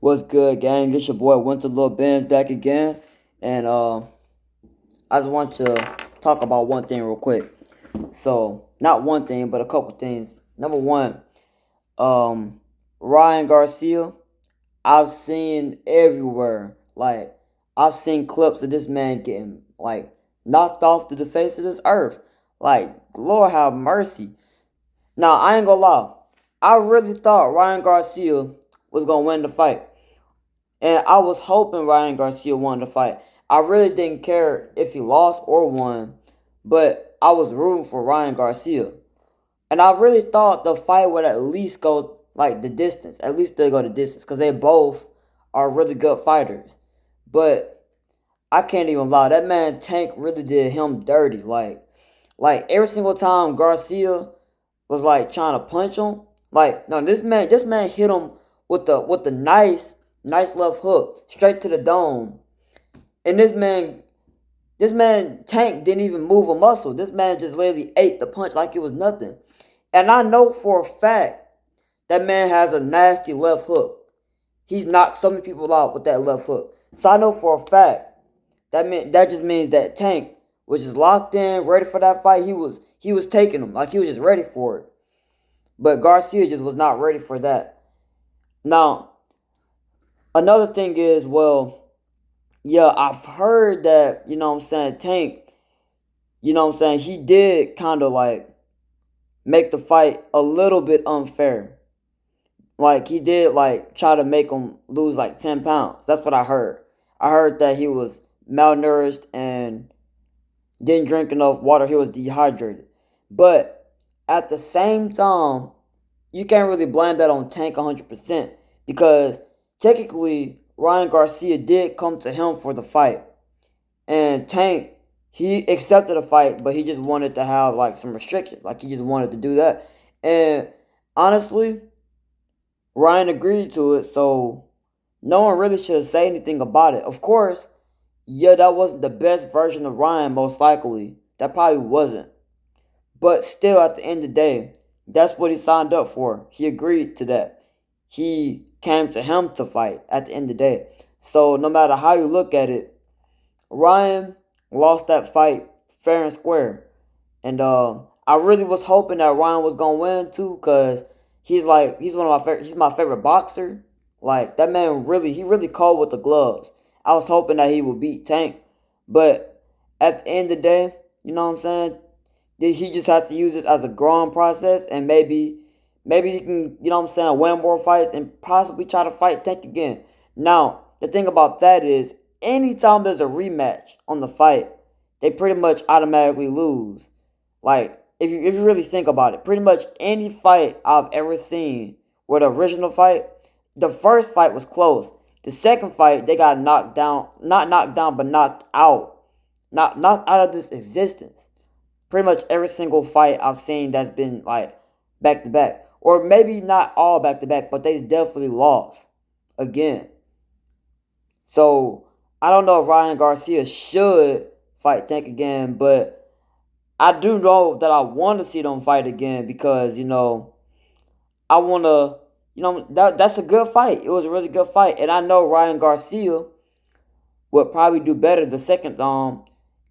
What's good, gang? It's your boy Winter Lil Benz back again, and I just want to talk about one thing real quick. So, not one thing, but a couple things. Number one, um, Ryan Garcia. I've seen everywhere. Like, I've seen clips of this man getting knocked off the face of this earth. Like, Lord have mercy. Now, I ain't gonna lie. I really thought Ryan Garcia was gonna win the fight. And I was hoping Ryan Garcia won the fight. I really didn't care if he lost or won, but I was rooting for Ryan Garcia. And I really thought the fight would at least go like the distance. At least they go the distance because they both are really good fighters. But I can't even lie. That man Tank really did him dirty. Like every single time Garcia was like trying to punch him, like no, this man hit him with the nice left hook straight to the dome. And this man Tank didn't even move a muscle. This man just literally ate the punch like it was nothing. And I know for a fact that man has a nasty left hook. He's knocked so many people out with that left hook. So I know for a fact that just means that Tank was just locked in, ready for that fight. He was taking him like he was just ready for it. But Garcia just was not ready for that. Now, another thing is, well, yeah, I've heard that, what I'm saying, Tank, what I'm saying, he did kind of like make the fight a little bit unfair. Like he did like try to make him lose like 10 pounds. That's what I heard. I heard that he was malnourished and didn't drink enough water. He was dehydrated. But at the same time, you can't really blame that on Tank 100% because technically Ryan Garcia did come to him for the fight. And Tank, he accepted the fight, but he just wanted to have like some restrictions. Like he just wanted to do that. And honestly, Ryan agreed to it, so no one really should say anything about it. Of course, yeah, that wasn't the best version of Ryan, most likely. That probably wasn't. But still, at the end of the day, that's what he signed up for. He agreed to that. He came to him to fight at the end of the day. So no matter how you look at it, Ryan lost that fight fair and square. And I really was hoping that Ryan was gonna win too, cause he's one of my favorite. He's my favorite boxer. Like that man he really cold with the gloves. I was hoping that he would beat Tank, but at the end of the day, you know what I'm saying? He just has to use it as a growing process, and maybe he can, what I'm saying, win more fights and possibly try to fight Tank again. Now, the thing about that is, anytime there's a rematch on the fight, they pretty much automatically lose. Like, if you really think about it, pretty much any fight I've ever seen where the original fight, the first fight was close. The second fight, they got knocked down, not knocked down, but knocked out. Knocked out of this existence. Pretty much every single fight I've seen that's been like back to back. Or maybe not all back to back, but they definitely lost again. So I don't know if Ryan Garcia should fight Tank again, but I do know that I want to see them fight again because I want to, that's a good fight. It was a really good fight, and I know Ryan Garcia would probably do better the second time,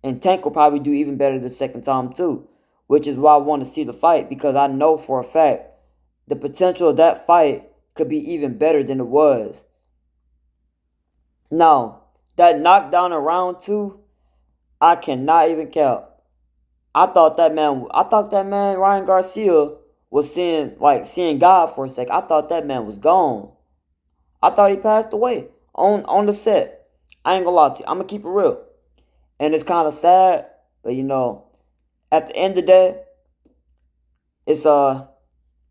and Tank will probably do even better the second time too, which is why I want to see the fight because I know for a fact the potential of that fight could be even better than it was. Now, that knockdown in round two, I cannot even count. I thought that man Ryan Garcia was seeing God for a sec. I thought that man was gone. I thought he passed away on the set. I ain't gonna lie to you. I'm gonna keep it real. And it's kind of sad, but at the end of the day, it's a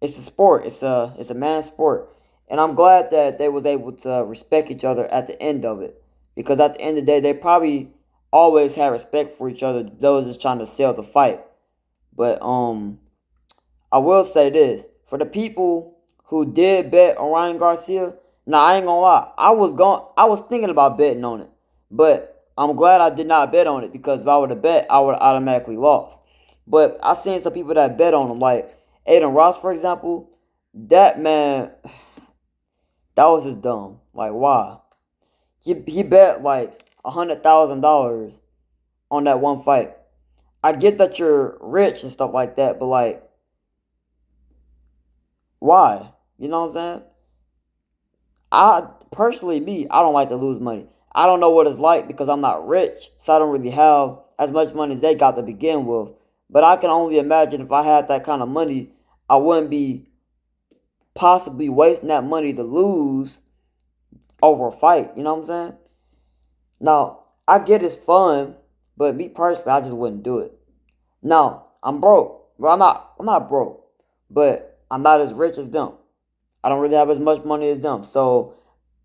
it's a sport. It's a man's sport, and I'm glad that they was able to respect each other at the end of it. Because at the end of the day, they probably always had respect for each other. Those just trying to sell the fight. But I will say this for the people who did bet on Ryan Garcia. Now I ain't gonna lie, I was thinking about betting on it, but I'm glad I did not bet on it because if I would have bet, I would have automatically lost. But I seen some people that bet on him, like Aiden Ross, for example. That man, That was just dumb. Like, why? He bet like $100,000 on that one fight. I get that you're rich and stuff like that, but like, why? You know what I'm saying? I personally, I don't like to lose money. I don't know what it's like because I'm not rich, so I don't really have as much money as they got to begin with. But I can only imagine if I had that kind of money, I wouldn't be possibly wasting that money to lose over a fight. You know what I'm saying? Now, I get it's fun, but me personally, I just wouldn't do it. Now, I'm broke. Well, I'm not broke, but I'm not as rich as them. I don't really have as much money as them. So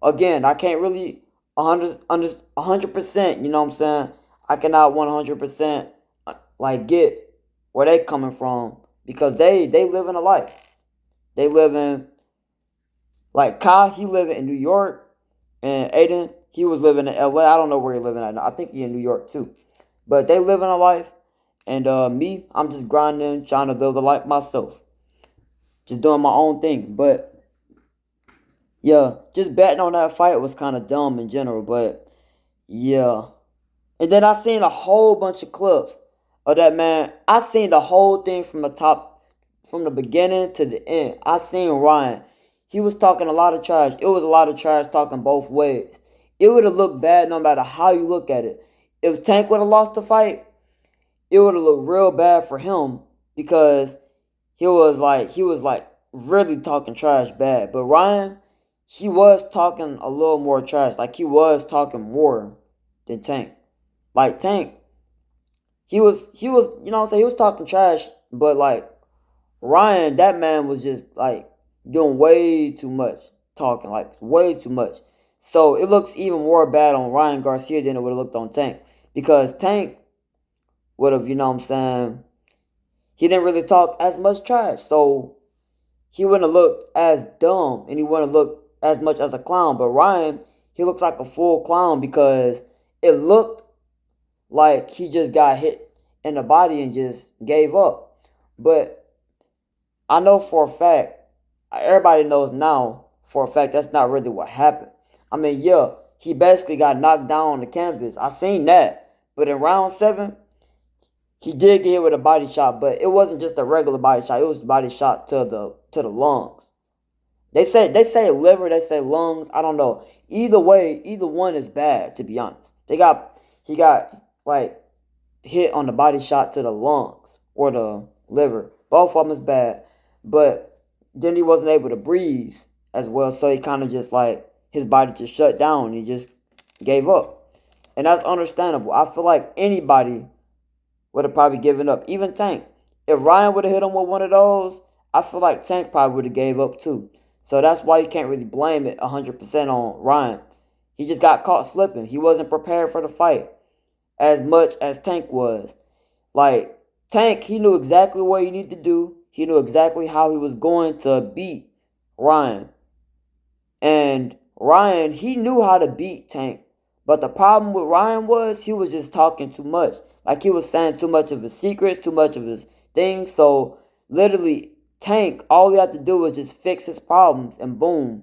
again, I can't really 100%, you know what I'm saying? I cannot 100% like get where they coming from because they live in a life. They live in like Kai, he living in New York, and Aiden, he was living in LA. I don't know where he living at now. I think he in New York too. But they living a life, and me, I'm just grinding, trying to live the life myself, just doing my own thing. But yeah, just betting on that fight was kind of dumb in general. But yeah, and then I seen a whole bunch of clips of that man. I seen the whole thing from the top, from the beginning to the end. I seen Ryan. He was talking a lot of trash. It was a lot of trash talking both ways. It would have looked bad no matter how you look at it. If Tank would have lost the fight, it would have looked real bad for him because he was like really talking trash bad. But Ryan, he was talking a little more trash. Like he was talking more than Tank. Like Tank, he was you know what I'm saying, he was talking trash, but like Ryan, that man was just like doing way too much talking, like way too much. So it looks even more bad on Ryan Garcia than it would have looked on Tank. Because Tank would have, you know what I'm saying, he didn't really talk as much trash. So he wouldn't have looked as dumb and he wouldn't have looked as much as a clown. But Ryan, he looks like a full clown because it looked like he just got hit in the body and just gave up. But I know for a fact, everybody knows now for a fact that's not really what happened. I mean, yeah, he basically got knocked down on the canvas. I seen that. But in round 7, he did get hit with a body shot, but it wasn't just a regular body shot. It was a body shot to the lungs. They say liver, they say lungs. I don't know. Either way, either one is bad. To be honest, he got like hit on the body shot to the lungs or the liver. Both of them is bad, but then he wasn't able to breathe as well, so he kind of just like his body just shut down. He just gave up, and that's understandable. I feel like anybody would have probably given up, even Tank. If Ryan would have hit him with one of those, I feel like Tank probably would have gave up too. So that's why you can't really blame it 100% on Ryan. He just got caught slipping. He wasn't prepared for the fight as much as Tank was. Like, Tank, he knew exactly what he needed to do. He knew exactly how he was going to beat Ryan. And Ryan, he knew how to beat Tank. But the problem with Ryan was he was just talking too much. Like he was saying too much of his secrets, too much of his things. So literally, Tank, all he had to do was just fix his problems and boom.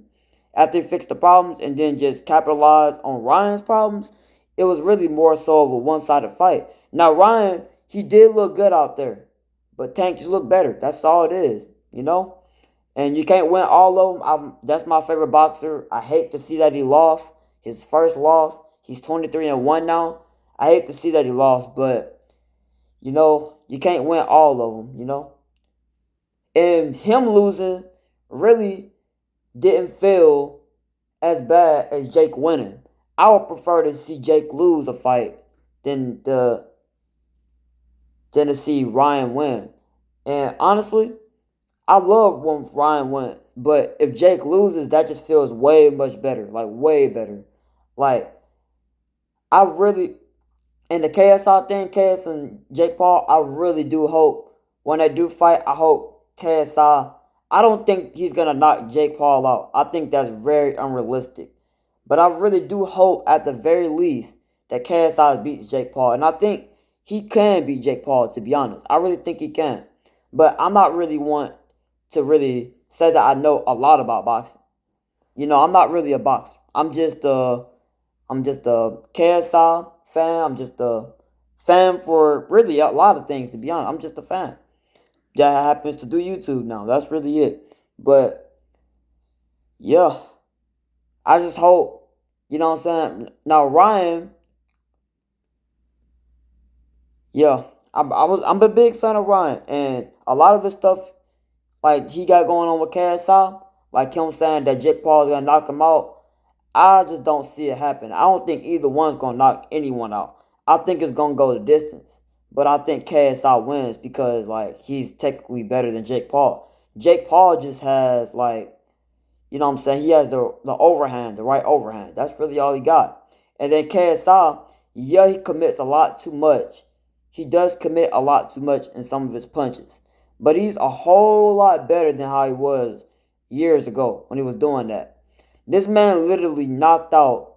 After he fixed the problems and then just capitalize on Ryan's problems, it was really more so of a one-sided fight. Now Ryan, he did look good out there. But Tank just looked better. That's all it is, you know? And you can't win all of them. That's my favorite boxer. I hate to see that he lost his first loss. He's 23-1 now. I hate to see that he lost, but you know, you can't win all of them, you know? And him losing really didn't feel as bad as Jake winning. I would prefer to see Jake lose a fight than to see Ryan win. And honestly, I love when Ryan wins, but if Jake loses, that just feels way much better, like way better. Like I really in the KSI thing, KS and Jake Paul, I really do hope when they do fight, I hope KSI. I don't think he's gonna knock Jake Paul out. I think that's very unrealistic. But I really do hope at the very least that KSI beats Jake Paul. And I think he can beat Jake Paul, to be honest. I really think he can. But I'm not really want to really say that I know a lot about boxing. I'm not really a boxer. I'm just a KSI fan. I'm just a fan for really a lot of things, to be honest. I'm just a fan that happens to do YouTube now. That's really it. But yeah, I just hope, what I'm saying. Now Ryan, yeah, I'm a big fan of Ryan, and a lot of the stuff like he got going on with KSI, like him saying that Jake Paul is gonna knock him out. I just don't see it happen. I don't think either one's gonna knock anyone out. I think it's gonna go the distance. But I think KSI wins because like he's technically better than Jake Paul. Jake Paul just has like, what I'm saying, he has the overhand, the right overhand. That's really all he got. And then KSI, yeah, he commits a lot too much. He does commit a lot too much in some of his punches. But he's a whole lot better than how he was years ago when he was doing that. This man literally knocked out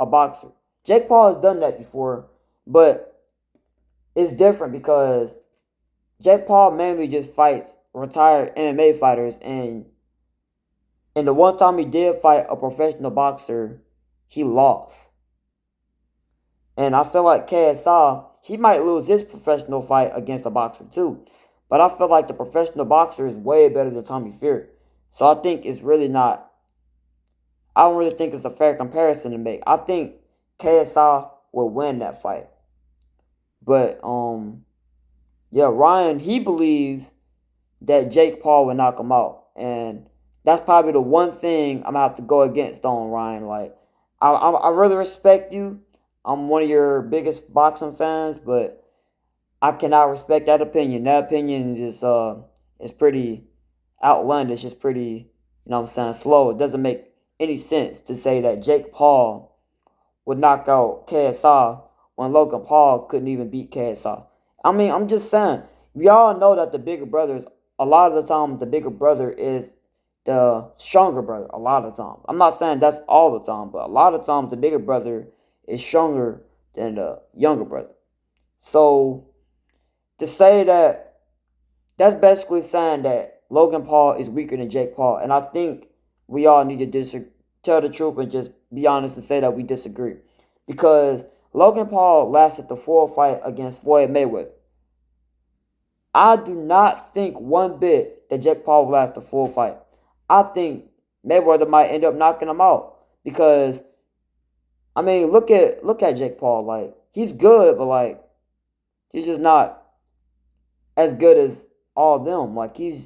a boxer. Jake Paul has done that before, but it's different because Jake Paul mainly just fights retired MMA fighters, and the one time he did fight a professional boxer, he lost. And I feel like KSI, he might lose his professional fight against a boxer too. But I feel like the professional boxer is way better than Tommy Fury. So I think it's really not, I don't really think it's a fair comparison to make. I think KSI will win that fight. But yeah, Ryan, he believes that Jake Paul will knock him out. And that's probably the one thing I'm gonna have to go against on Ryan. Like, I really respect you. I'm one of your biggest boxing fans, but I cannot respect that opinion. That opinion is pretty outlandish. It's pretty, what I'm saying, slow. It doesn't make any sense to say that Jake Paul would knock out KSI when Logan Paul couldn't even beat KSI. I mean, I'm just saying, we all know that the bigger brothers, a lot of the time, the bigger brother is the stronger brother. A lot of the time. I'm not saying that's all the time, but a lot of times the bigger brother is stronger than the younger brother. So, to say that, that's basically saying that Logan Paul is weaker than Jake Paul. And I think we all need to tell the truth and just be honest and say that we disagree. Because Logan Paul lasted the full fight against Floyd Mayweather. I do not think one bit that Jake Paul will last the full fight. I think Mayweather might end up knocking him out. Because, I mean, look at Jake Paul. Like, he's good, but like, he's just not as good as all of them. Like, he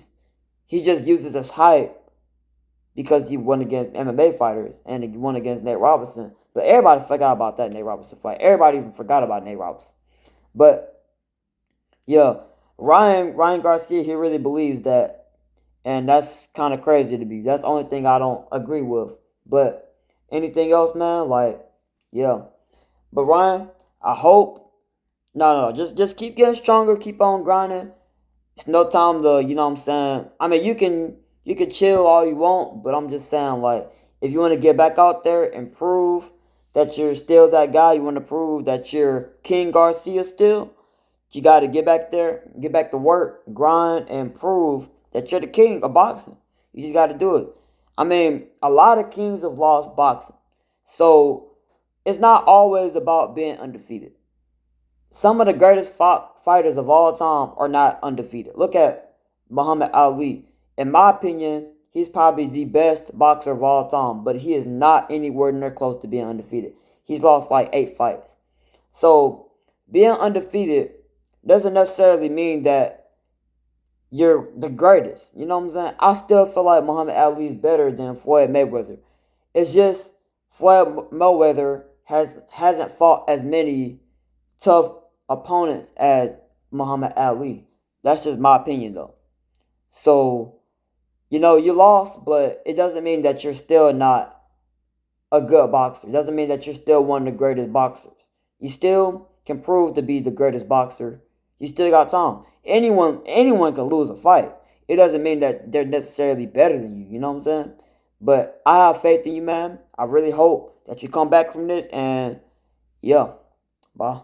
just uses his hype because he won against MMA fighters and he won against Nate Robinson. But everybody forgot about that Nate Robinson fight. Everybody even forgot about Nate Robinson. But yeah, Ryan Garcia, he really believes that, and that's kind of crazy to me. That's the only thing I don't agree with. But anything else, man, like, yeah. But Ryan, I hope. No, just keep getting stronger, keep on grinding. It's no time to, what I'm saying. I mean, you can chill all you want, but I'm just saying, like, if you want to get back out there and prove that you're still that guy, you want to prove that you're King Garcia still, you got to get back there, get back to work, grind, and prove that you're the king of boxing. You just got to do it. I mean, a lot of kings have lost boxing. So, it's not always about being undefeated. Some of the greatest fighters of all time are not undefeated. Look at Muhammad Ali. In my opinion, he's probably the best boxer of all time, but he is not anywhere near close to being undefeated. He's lost like 8 fights. So, being undefeated doesn't necessarily mean that you're the greatest. You know what I'm saying? I still feel like Muhammad Ali is better than Floyd Mayweather. It's just Floyd Mayweather hasn't fought as many tough opponents as Muhammad Ali. That's just my opinion, though. So, you lost, but it doesn't mean that you're still not a good boxer. It doesn't mean that you're still one of the greatest boxers. You still can prove to be the greatest boxer. You still got time. Anyone can lose a fight. It doesn't mean that they're necessarily better than you. You know what I'm saying? But I have faith in you, man. I really hope that you come back from this, and yeah, bye.